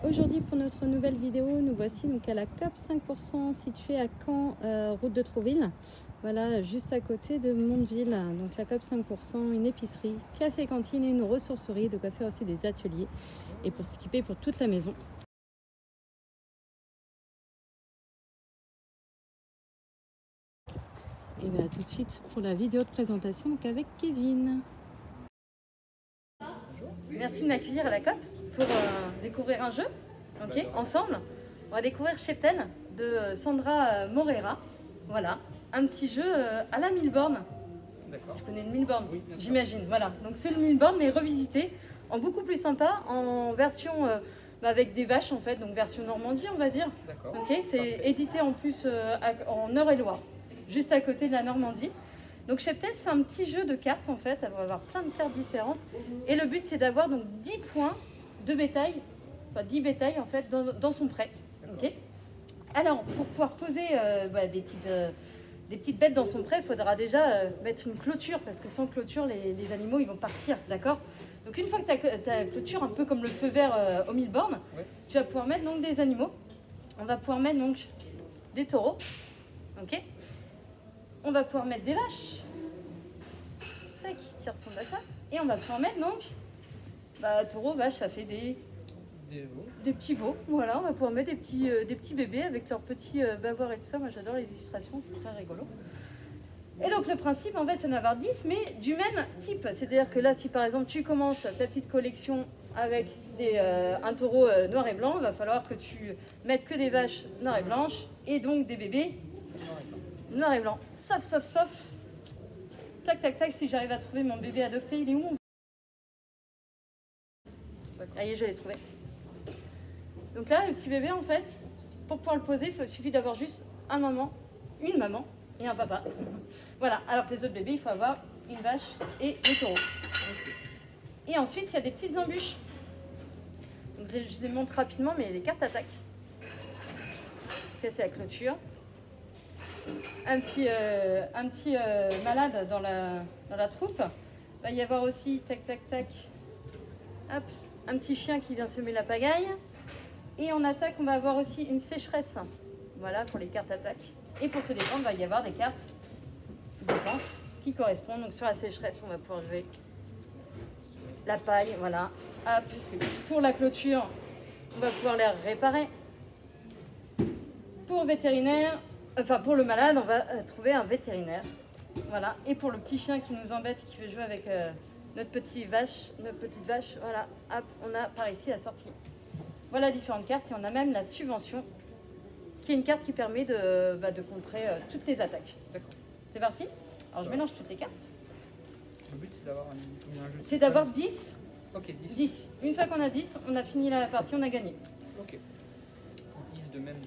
Aujourd'hui pour notre nouvelle vidéo, nous voici donc à la COP 5% située à Caen, route de Trouville. Voilà, juste à côté de Mondeville. Donc la COP 5%, une épicerie, café cantine et une ressourcerie, de quoi faire aussi des ateliers et pour s'équiper pour toute la maison. Et voilà tout de suite pour la vidéo de présentation donc avec Kevin. Merci de m'accueillir à la COP pour découvrir un jeu, ok, ensemble. On va découvrir Cheptel de Sandra Moreira. Voilà, un petit jeu à la Milborn. D'accord. Tu connais le Milborn, oui, j'imagine. Voilà, donc c'est le Milborn mais revisité en beaucoup plus sympa, en version avec des vaches en fait, donc version Normandie on va dire. D'accord. Ok, c'est édité en plus en Eure-et-Loire, juste à côté de la Normandie. Donc Cheptel, c'est un petit jeu de cartes en fait, elle va avoir plein de cartes différentes. Et le but c'est d'avoir donc 10 points de bétail, enfin 10 bétails en fait dans son prêt. Okay. Alors pour pouvoir poser des petites bêtes dans son prêt, il faudra déjà mettre une clôture parce que sans clôture les animaux ils vont partir, d'accord. Donc une fois que tu as la clôture, un peu comme le feu vert au Milborn, ouais, tu vas pouvoir mettre donc des animaux. On va pouvoir mettre donc des taureaux, ok. On va pouvoir mettre des vaches qui ressemblent à ça. Et on va pouvoir mettre donc taureau, vache, ça fait des petits veaux. Voilà, on va pouvoir mettre des petits bébés avec leurs petits bavoirs et tout ça. Moi j'adore les illustrations, c'est très rigolo. Et donc le principe en fait c'est d'en avoir 10 mais du même type. C'est-à-dire que là si par exemple tu commences ta petite collection avec un taureau noir et blanc, il va falloir que tu mettes que des vaches noires et blanches et donc des bébés noir et blanc. Sauf. Tac, tac, tac, si j'arrive à trouver mon bébé adopté, il est où? Ça y est, je l'ai trouvé. Donc là, le petit bébé, en fait, pour pouvoir le poser, il suffit d'avoir juste une maman et un papa. Voilà, alors que les autres bébés, il faut avoir une vache et des taureaux. Et ensuite, il y a des petites embûches. Donc je les montre rapidement, mais il y a des cartes attaque. C'est la clôture. Un petit malade dans la troupe. Il va y avoir aussi, tac, tac, tac, hop, un petit chien qui vient semer la pagaille. Et en attaque, on va avoir aussi une sécheresse. Voilà, pour les cartes attaque. Et pour se défendre, il va y avoir des cartes défense qui correspondent. Donc sur la sécheresse, on va pouvoir jouer la paille, voilà. Hop, pour la clôture, on va pouvoir les réparer. Pour vétérinaire, enfin, pour le malade, on va trouver un vétérinaire. Voilà. Et pour le petit chien qui nous embête, qui veut jouer avec notre petite vache, voilà. Hop, on a par ici la sortie. Voilà différentes cartes. Et on a même la subvention, qui est une carte qui permet de contrer toutes les attaques. D'accord. C'est parti. Alors, je mélange toutes les cartes. Le but, c'est d'avoir un jeu. C'est d'avoir 10. Ok, 10. 10. Une fois qu'on a 10, on a fini la partie, on a gagné. Ok. 10 de même.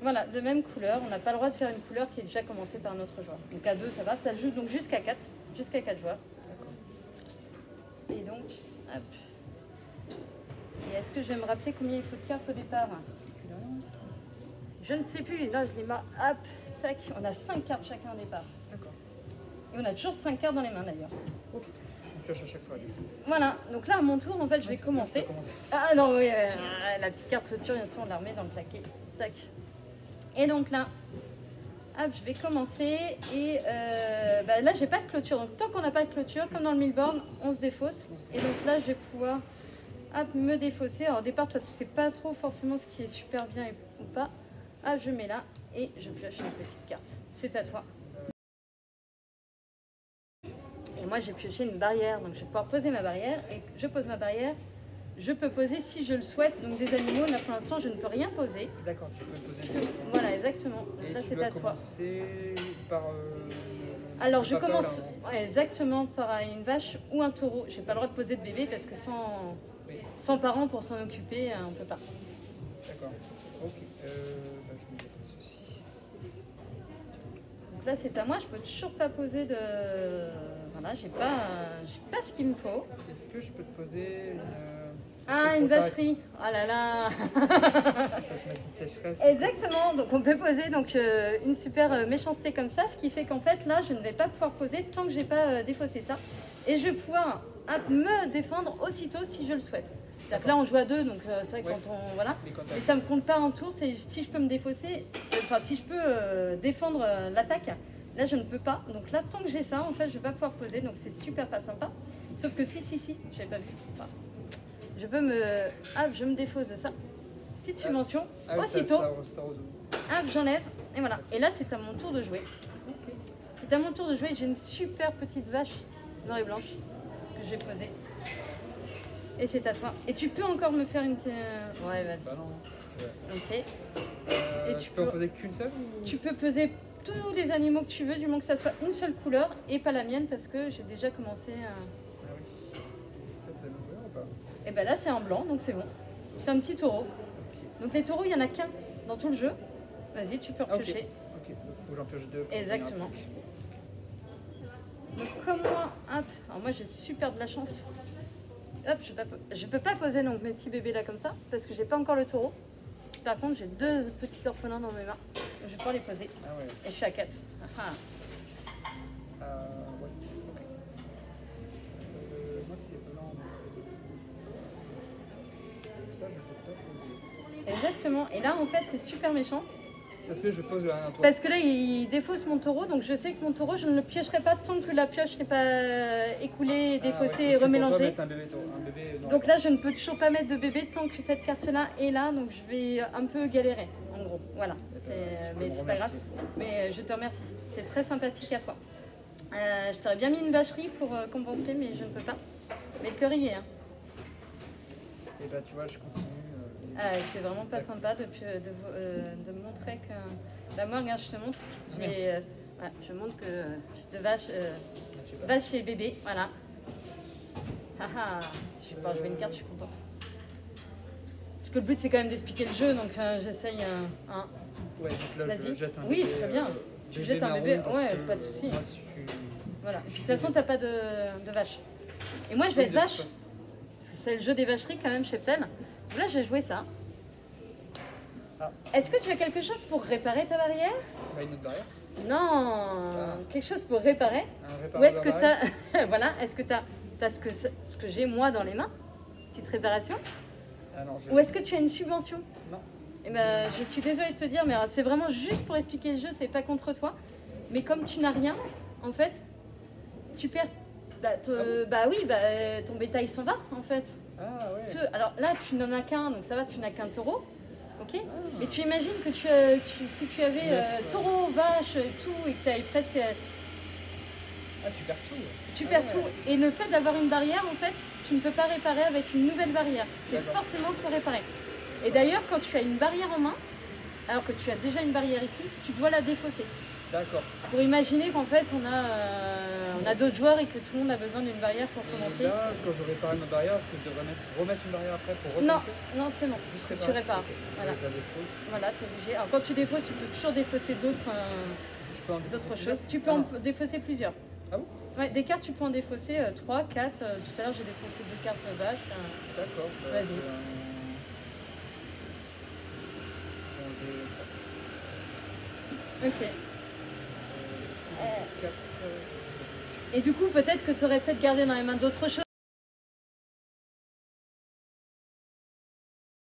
Voilà, de même couleur. On n'a pas le droit de faire une couleur qui est déjà commencée par un autre joueur. Donc à 2, ça va. Ça joue donc jusqu'à 4. Jusqu'à 4 joueurs. Et donc, hop. Et est-ce que je vais me rappeler combien il faut de cartes au départ? Je ne sais plus. Là, je les mets. Hop, tac. On a 5 cartes chacun au départ. D'accord. Et on a toujours 5 cartes dans les mains d'ailleurs. Ok. On pioche à chaque fois. Voilà. Donc là, à mon tour, en fait, je vais commencer. Ah non, oui. La petite carte clôture, bien sûr, on la remet dans le plaquet. Tac. Et donc là, hop, je vais commencer et là j'ai pas de clôture, donc tant qu'on n'a pas de clôture, comme dans le Milborn, on se défausse. Et donc là je vais pouvoir me défausser. Alors au départ toi tu sais pas trop forcément ce qui est super bien ou pas. Hop, je mets là et je pioche une petite carte. C'est à toi. Et moi j'ai pioché une barrière, donc je vais pouvoir poser ma barrière et je pose ma barrière. Je peux poser si je le souhaite, donc des animaux, là pour l'instant je ne peux rien poser. D'accord, tu peux poser des animaux. Voilà, exactement. Donc là c'est à toi. Par, alors je commence exactement par une vache ou un taureau. J'ai pas le droit de poser de bébé parce que sans parents pour s'en occuper, on peut pas. D'accord, ok. Je vais faire ceci. Donc là c'est à moi, je peux toujours pas poser de... Voilà, j'ai pas ce qu'il me faut. Est-ce que je peux te poser une vacherie. Oh là là. Exactement, donc on peut poser une super méchanceté comme ça, ce qui fait qu'en fait là je ne vais pas pouvoir poser tant que j'ai pas défaussé ça. Et je vais pouvoir me défendre aussitôt si je le souhaite. C'est-à-dire que là, on joue à 2, donc c'est vrai que Ouais. quand on... Voilà. Mais quand Mais ça me compte pas en tour, c'est si je peux me défausser, enfin si je peux défendre l'attaque, là je ne peux pas. Donc là, tant que j'ai ça, en fait, je vais pas pouvoir poser, donc c'est super pas sympa. Sauf que si, j'avais pas vu. Enfin, je peux me... Ah, je me défausse de ça. Petite subvention, ah oui, aussitôt, ça résout. hop, j'enlève, et voilà. Et là, c'est à mon tour de jouer. Ok. C'est à mon tour de jouer, j'ai une super petite vache noire et blanche que j'ai posée. Et c'est à toi. Et tu peux encore me faire une... Ouais, vas-y. Bah non. Ouais. Ok. Et tu peux en poser qu'une seule ou... Tu peux peser tous les animaux que tu veux, du moment que ça soit une seule couleur et pas la mienne parce que j'ai déjà commencé à... Ah oui. Ça, c'est nouveau ou pas? Et ben là, c'est en blanc, donc c'est bon. C'est un petit taureau. Ok. Donc les taureaux, il n'y en a qu'un dans tout le jeu. Vas-y, tu peux Ah, ok. repiocher. Ok, donc faut que j'en pioche 2. Exactement. Donc comme moi, hop, alors moi j'ai super de la chance. Hop, je peux pas poser donc mes petits bébés là comme ça parce que j'ai pas encore le taureau. Par contre, j'ai 2 petits orphelins dans mes mains. Donc je vais pouvoir les poser. Ah ouais. Et je suis à 4. Ah. Ouais. Ok. Moi, c'est blanc. Donc ça, je peux pas poser. Exactement. Et là, en fait, c'est super méchant. Parce que je pose un tour. Parce que là, il défausse mon taureau, donc je sais que mon taureau, je ne le piocherai pas tant que la pioche n'est pas écoulée, défaussée et remélangée. Un bébé Donc là, je ne peux toujours pas mettre de bébé tant que cette carte-là est là, donc je vais un peu galérer, en gros. Voilà, mais c'est pas grave. Mais je te remercie, c'est très sympathique à toi. Je t'aurais bien mis une vacherie pour compenser, mais je ne peux pas. Mais le cœur y est. Hein. Et bah, tu vois, je continue. C'est vraiment pas sympa de me montrer que... Bah moi, regarde, je te montre. Je montre que j'ai 2 vaches, vaches et bébés, voilà. Haha, je vais pouvoir jouer une carte, je suis contente. Parce que le but, c'est quand même d'expliquer le jeu, donc j'essaye un... Ouais, donc là, je Vas-y. jette un Oui, bébé. très bien. Tu jettes un marron bébé, parce ouais, que pas de souci. moi, je suis- Voilà. Et puis de toute façon, t'as pas de vache. Et moi, je vais Oui, être de toute vache, façon. parce que c'est le jeu des vacheries quand même chez Pen. Donc là, je vais jouer ça. Ah. Est-ce que tu as quelque chose pour réparer ta barrière? Bah, une autre barrière. Non, quelque chose pour réparer. Un Ou réparateur est-ce que barrière. tu as voilà, est-ce que tu as ce que j'ai moi dans les mains? Petite réparation. Ah non, Ou est-ce que tu as une subvention? Non. Eh ben, je suis désolée de te dire, mais c'est vraiment juste pour expliquer le jeu, c'est pas contre toi. Mais comme tu n'as rien, en fait, tu perds. Bah oui, ton bétail s'en va en fait. Ah ouais. Alors là, tu n'en as qu'un, donc ça va, tu n'as qu'un taureau. Ok. Ah. Mais tu imagines que si tu avais taureau, vache et tout, et que tu avais presque. Ah, tu perds tout. Tu Ah perds ouais. tout. Et le fait d'avoir une barrière, en fait, tu ne peux pas réparer avec une nouvelle barrière. C'est D'accord. forcément pour réparer. Et d'ailleurs, quand tu as une barrière en main, alors que tu as déjà une barrière ici, tu dois la défausser. D'accord. Pour imaginer qu'en fait, on a d'autres joueurs et que tout le monde a besoin d'une barrière pour Et commencer. là, quand je répare ma barrière, est-ce que je devrais remettre une barrière après pour Non, repenser? non, c'est bon. Juste Tu répares. Ok. Voilà. Je la défausse. Voilà, tu es obligé. Alors quand tu défausses, tu peux toujours défausser d'autres Je peux en défausser d'autres plusieurs? choses. Tu peux Ah en non. défausser plusieurs. Ah bon? Ouais, des cartes, tu peux en défausser 3, 4. Tout à l'heure, j'ai défaussé 2 cartes vaches. D'accord. bah, Vas-y. c'est un- ça. Ok. Quatre, Et du coup, peut-être que tu aurais peut-être gardé dans les mains d'autres choses.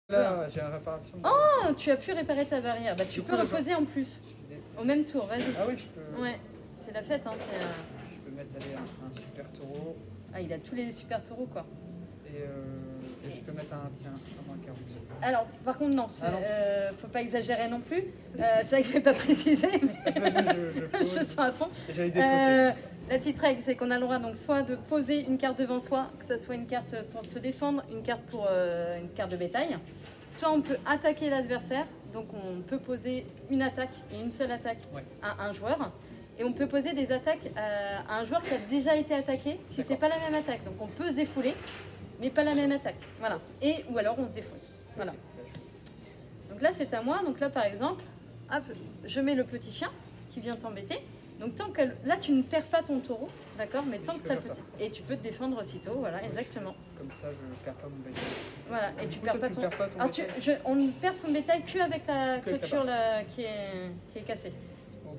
Là, j'ai une réparation. Oh, tu as pu réparer ta barrière. Bah, tu Du peux coup, là, reposer en plus. Au même tour, vas-y. Ah oui, je peux. Ouais, c'est la fête. Hein, Je peux mettre allez, un super taureau Ah, il a tous les super taureaux, quoi. et je peux mettre un moins 40. Alors, par contre, non, Ah non. faut pas exagérer non plus. C'est vrai que je vais pas préciser, mais je je sens à fond. J'allais défausser. La petite règle, c'est qu'on a le droit donc soit de poser une carte devant soi, que ce soit une carte pour se défendre, une carte pour une carte de bétail. Soit on peut attaquer l'adversaire, donc on peut poser une attaque et une seule attaque Ouais. à un joueur. Et on peut poser des attaques à un joueur qui a déjà été attaqué, si c'est D'accord. pas la même attaque. Donc on peut se défouler, mais pas la même attaque. Voilà. Et ou alors on se défausse. Voilà. Ok, bah, Donc là c'est à moi. Donc là par exemple, hop, je mets le petit chien qui vient t'embêter. Donc tant que là tu ne perds pas ton taureau, d'accord, mais Et tant je que peux tu as le faire petit. Et tu peux te défendre aussitôt, voilà, exactement. Comme ça, je perds pas mon bétail. Voilà, et Du tu coup, perds toi, pas tu ton. perds pas ton Alors, bétail. on ne perd son bétail qu'avec la Que avec la clôture là, qui est cassée. Ok.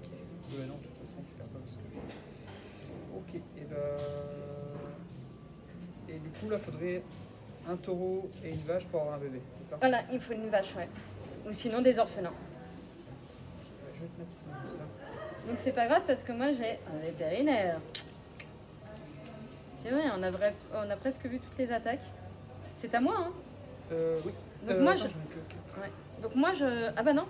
Non, de toute façon, tu perds pas parce que. Ok. Et bah. Et du coup, là, faudrait un taureau et une vache pour avoir un bébé, c'est ça? Voilà, il faut une vache, ouais. Ou sinon des orphelins. Je vais te mettre ça. Donc c'est pas grave parce que moi j'ai un vétérinaire. C'est vrai, on a presque vu toutes les attaques. C'est à moi, hein? Oui. Donc moi, attends, je... j'en ai que 4. Ouais. Donc moi je... Ah bah non,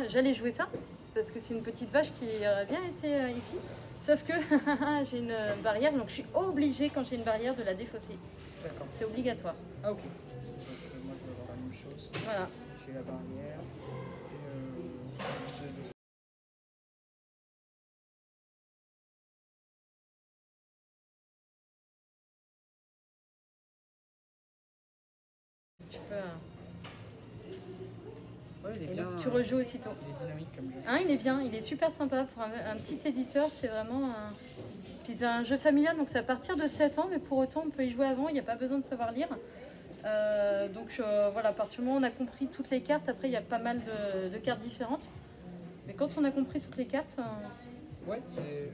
j'allais jouer ça. Parce que c'est une petite vache qui aurait bien été ici. Sauf que j'ai une barrière, donc je suis obligée quand j'ai une barrière de la défausser. D'accord. C'est obligatoire. Ah ok. Donc, moi je vais avoir la même chose. Voilà. J'ai la barrière. Tu peux... Ouais, il est Et bien. donc tu rejoues aussitôt. Il est dynamique comme jeu. Hein, il est bien, il est super sympa pour un petit éditeur, c'est vraiment Puis c'est un jeu familial, donc c'est à partir de 7 ans, mais pour autant on peut y jouer avant, il n'y a pas besoin de savoir lire. Voilà, à partir du moment où on a compris toutes les cartes, après il y a pas mal de cartes différentes. Mais quand on a compris toutes les cartes... Ouais, c'est.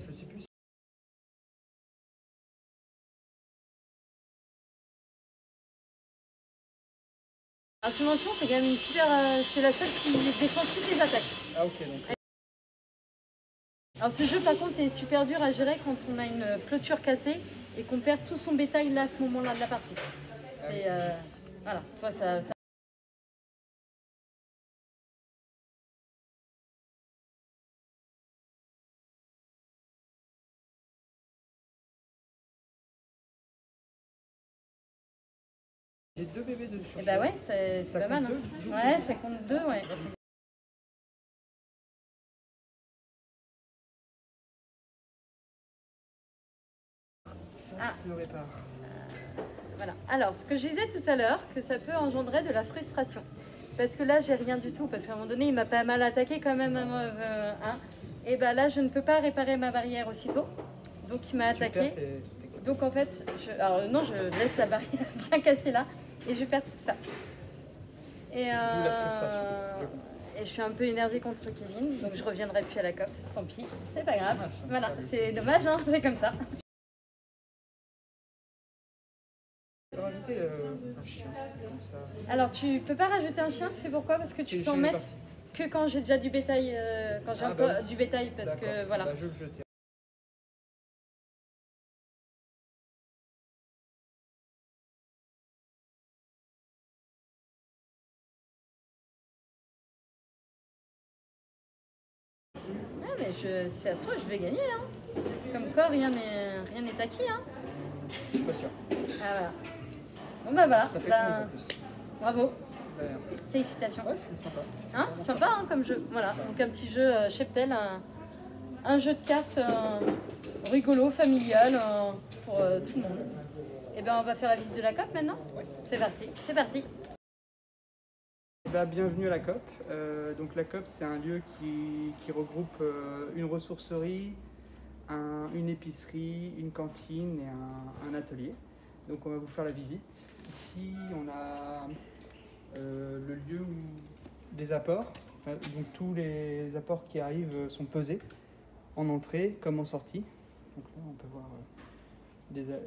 Je sais plus. Ce mention, c'est quand même une super... c'est la seule qui défend toutes les attaques. Ah ok, donc. Alors ce jeu par contre est super dur à gérer quand on a une clôture cassée et qu'on perd tout son bétail là à ce moment-là de la partie. C'est... voilà, tu vois, ça... J'ai 2 bébés dessus. Et bah ouais, c'est Ça pas mal. compte Hein. deux, Ouais, ça compte 2, ouais. Ça se répare. Voilà. Alors, ce que je disais tout à l'heure, que ça peut engendrer de la frustration. Parce que là, j'ai rien du tout. Parce qu'à un moment donné, il m'a pas mal attaqué quand même. Hein. Et bah là, je ne peux pas réparer ma barrière aussitôt. Donc, il m'a attaqué. Donc, en fait, alors non, je laisse la barrière bien cassée là. Et je perds tout ça. Et, la frustration. et je suis un peu énervée contre Kevin. Donc, je reviendrai plus à la COP. Tant pis. C'est pas grave. Voilà. C'est dommage, hein. C'est comme ça. Je peux rajouter un chien comme ça. Alors tu peux pas rajouter un chien, c'est pourquoi? Parce que tu peux en mettre que quand j'ai déjà du bétail, quand j'ai encore du bétail, parce que voilà. Bah, je vais le jeter. Ah mais si ça se trouve, je vais gagner. Hein. Comme quoi, rien n'est acquis. Hein. Je suis pas sûr. Ah voilà. Bon bah voilà. Ça fait Bah, 15 en plus. bravo. Bah, merci. Félicitations. Ouais, c'est sympa. Hein, sympa hein, comme jeu. Voilà. Donc un petit jeu cheptel, un jeu de cartes rigolo, familial pour tout le monde. Et ben on va faire la visite de la COP maintenant. Ouais. C'est parti. C'est parti. Bah, bienvenue à la COP. Donc la COP, c'est un lieu qui regroupe une ressourcerie, une épicerie, une cantine et un atelier. Donc on va vous faire la visite. Ici, on a le lieu des apports. Donc tous les apports qui arrivent sont pesés en entrée comme en sortie. Donc là, on peut voir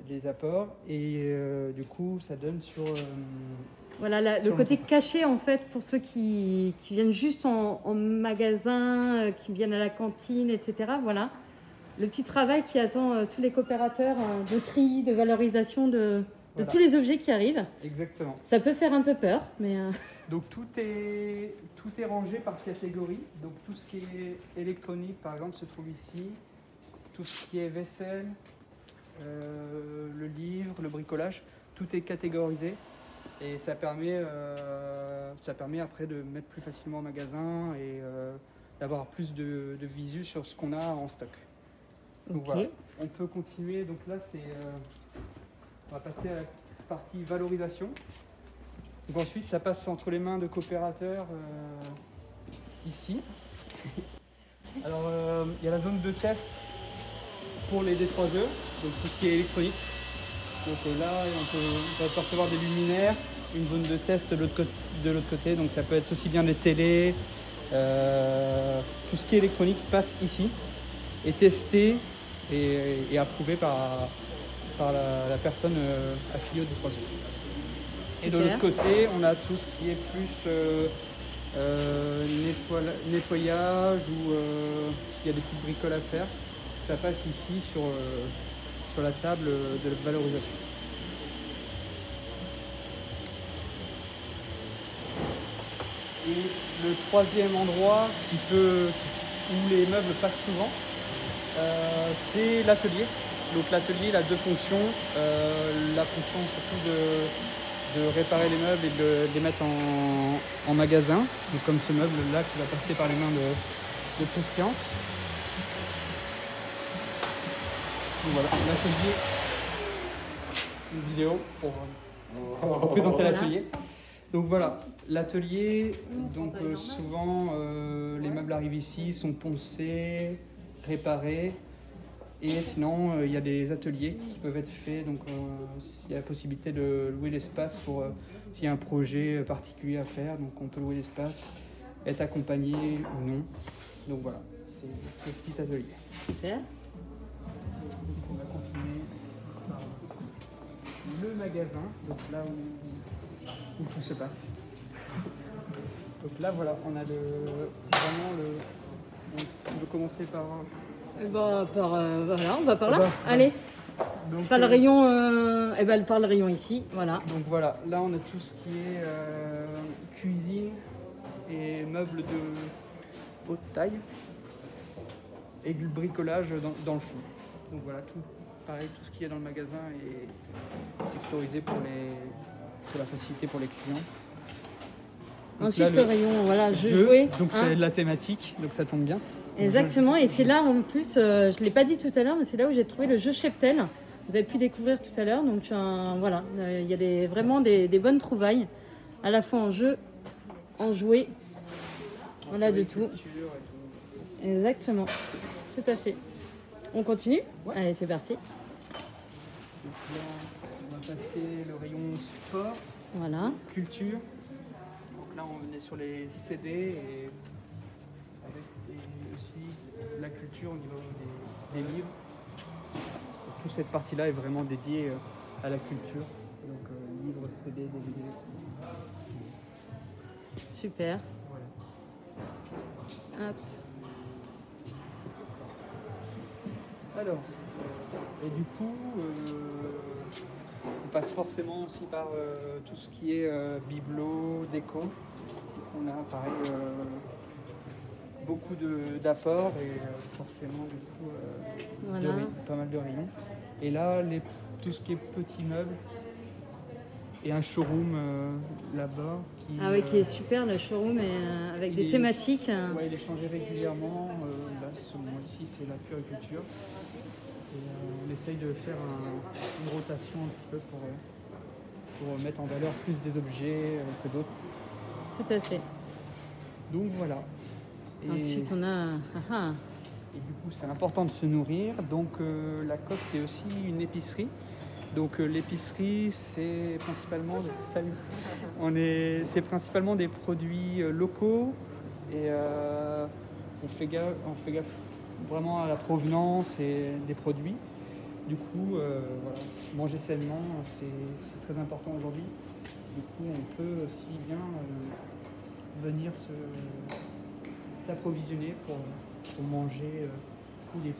les apports et du coup, ça donne sur... Voilà, le côté caché en fait pour ceux qui viennent juste en magasin, qui viennent à la cantine, etc. Voilà, le petit travail qui attend tous les coopérateurs de tri, de valorisation de Voilà. tous les objets qui arrivent. Exactement. Ça peut faire un peu peur, mais... Donc tout est rangé par catégorie. Donc tout ce qui est électronique, par exemple, se trouve ici. Tout ce qui est vaisselle, le livre, le bricolage, tout est catégorisé. Et ça permet après de mettre plus facilement en magasin et d'avoir plus de visu sur ce qu'on a en stock. Donc voilà, on peut continuer. Donc là, on va passer à la partie valorisation. Donc ensuite, ça passe entre les mains de coopérateurs ici. Alors, il y a la zone de test pour les D3E, donc tout ce qui est électronique. Donc là, on va percevoir des luminaires, une zone de test de l'autre côté. Donc ça peut être aussi bien des télés, tout ce qui est électronique passe ici, est testé et approuvé par la personne affiliée au D3E. Et de l'autre côté, on a tout ce qui est plus nettoyage ou il y a des petites bricoles à faire. Ça passe ici sur la table de valorisation. Et le troisième endroit où les meubles passent souvent, c'est l'atelier. Donc l'atelier il a deux fonctions. La fonction surtout de réparer les meubles et de les mettre en magasin. Donc comme ce meuble là qui va passer par les mains de Christian. Donc voilà, l'atelier, une vidéo pour présenter l'atelier. Donc voilà, l'atelier, donc souvent les meubles arrivent ici, sont poncés, réparés. Et sinon, il y a des ateliers qui peuvent être faits, donc il y a la possibilité de louer l'espace pour s'il y a un projet particulier à faire, donc on peut louer l'espace, être accompagné ou non. Donc voilà, c'est ce petit atelier. Super. Donc on va continuer par le magasin, donc là où tout se passe. Donc là voilà, on a on veut commencer par... voilà, on va par là. Bah, Allez, donc, par le rayon, par le rayon ici, voilà. Donc voilà, là on a tout ce qui est cuisine et meubles de haute taille et le bricolage dans le fond. Donc voilà, pareil, tout ce qu'il y a dans le magasin est sectorisé pour la facilité pour les clients. Donc Ensuite là, le rayon, voilà, jeu, jouer. donc c'est de la thématique, donc ça tombe bien. Exactement, et c'est là en plus, je ne l'ai pas dit tout à l'heure, mais c'est là où j'ai trouvé le jeu Cheptel. Vous avez pu découvrir tout à l'heure, donc voilà, il y a vraiment des bonnes trouvailles, à la fois en jeu, en jouet, voilà de tout. Exactement, tout à fait. On continue? Ouais. Allez, c'est parti. Donc là, on va passer le rayon sport, Voilà. culture. Donc là, on est sur les CD et avec aussi la culture au niveau des livres. Donc, toute cette partie-là est vraiment dédiée à la culture. Donc livres, CD, DVD. Super. Voilà. Hop. Alors, et du coup, on passe forcément aussi par tout ce qui est bibelot, déco. Donc on a pareil beaucoup d'apports et forcément du coup Voilà. pas mal de rayons. Et là, tout ce qui est petits meubles et un showroom là-bas. Qui est super, le showroom, avec des thématiques. Ouais, il est changé régulièrement. Là, ce mois-ci, c'est la puriculture. Et on essaye de faire une rotation un petit peu pour mettre en valeur plus des objets que d'autres. Tout à fait. Donc voilà. Et, Ensuite, on a... et du coup, c'est important de se nourrir. Donc la COP, c'est aussi une épicerie. Donc l'épicerie, c'est principalement, c'est principalement des produits locaux et on fait gaffe vraiment à la provenance et des produits. Du coup, voilà, manger sainement, c'est très important aujourd'hui. Du coup, on peut aussi bien venir s'approvisionner pour manger tous les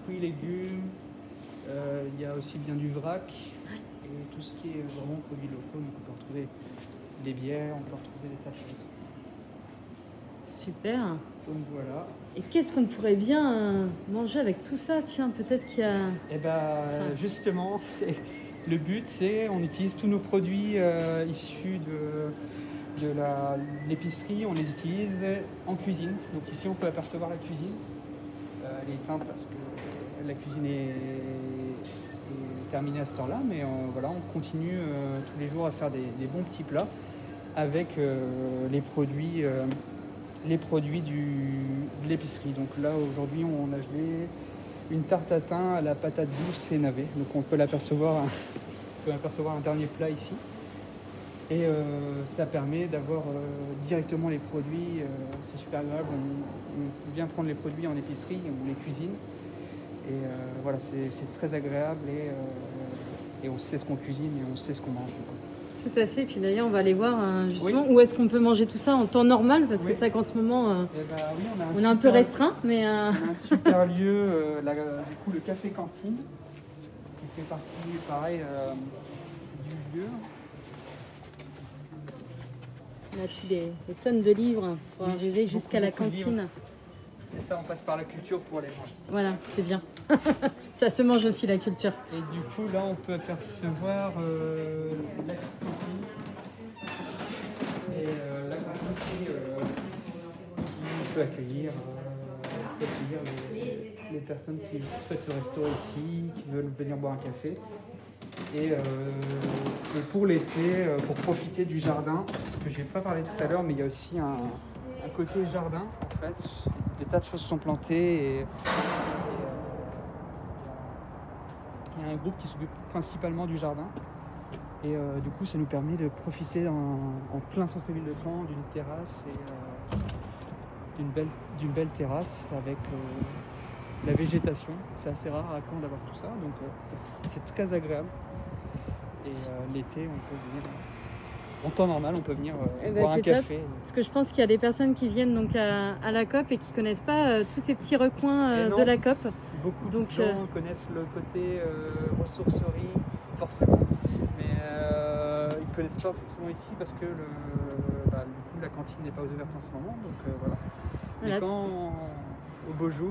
fruits, légumes. Il y a aussi bien du vrac et tout ce qui est vraiment produits locaux. Donc on peut retrouver des bières, on peut retrouver des tas de choses. Super. Donc voilà. Et qu'est-ce qu'on pourrait bien manger avec tout ça? Tiens, peut-être qu'il y a... Et justement, le but, c'est on utilise tous nos produits issus de l'épicerie, on les utilise en cuisine. Donc ici, on peut apercevoir la cuisine. Elle est éteinte parce que la cuisine est terminée à cette heure-là, mais voilà, on continue tous les jours à faire des bons petits plats avec les produits de l'épicerie. Donc là, aujourd'hui, on a gelé une tarte à thym à la patate douce et navet. Donc on peut apercevoir un dernier plat ici. Et ça permet d'avoir directement les produits. C'est super agréable. On vient prendre les produits en épicerie, on les cuisine. Et voilà, c'est très agréable et on sait ce qu'on cuisine et on sait ce qu'on mange. Tout à fait. Puis d'ailleurs, on va aller voir justement où est-ce qu'on peut manger tout ça en temps normal, parce que c'est vrai qu'en ce moment, on est un peu restreint. Mais on a un super lieu, du coup, le café cantine, qui fait partie, pareil, du lieu. On a pris des tonnes de livres pour arriver jusqu'à la cantine. Et ça, on passe par la culture pour les manger. Voilà, c'est bien. Ça se mange aussi, la culture. Et du coup, là, on peut apercevoir la cantine. Et la cantine qui peut accueillir, les personnes qui souhaitent se restaurer ici, qui veulent venir boire un café. Et pour l'été, pour profiter du jardin, parce que je n'ai pas parlé tout à l'heure, mais il y a aussi un côté jardin, en fait. Des tas de choses sont plantées et il y a un groupe qui s'occupe principalement du jardin. Et du coup, ça nous permet de profiter en plein centre-ville de Caen d'une terrasse et d'une belle terrasse avec la végétation. C'est assez rare à Caen d'avoir tout ça, donc c'est très agréable. Et l'été, on peut venir, en temps normal, on peut venir boire un café. Parce que je pense qu'il y a des personnes qui viennent donc à la COP et qui ne connaissent pas tous ces petits recoins de la COP. Beaucoup de gens connaissent le côté ressourcerie, forcément. Mais ils ne connaissent pas forcément ici parce que du coup, la cantine n'est pas ouverte en ce moment. Donc voilà. Mais quand, au beau jour,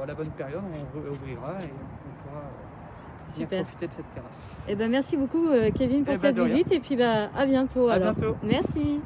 à la bonne période, on ouvrira et on pourra profiter de cette terrasse. Merci beaucoup Kevin pour cette visite et puis à bientôt. À bientôt. Merci.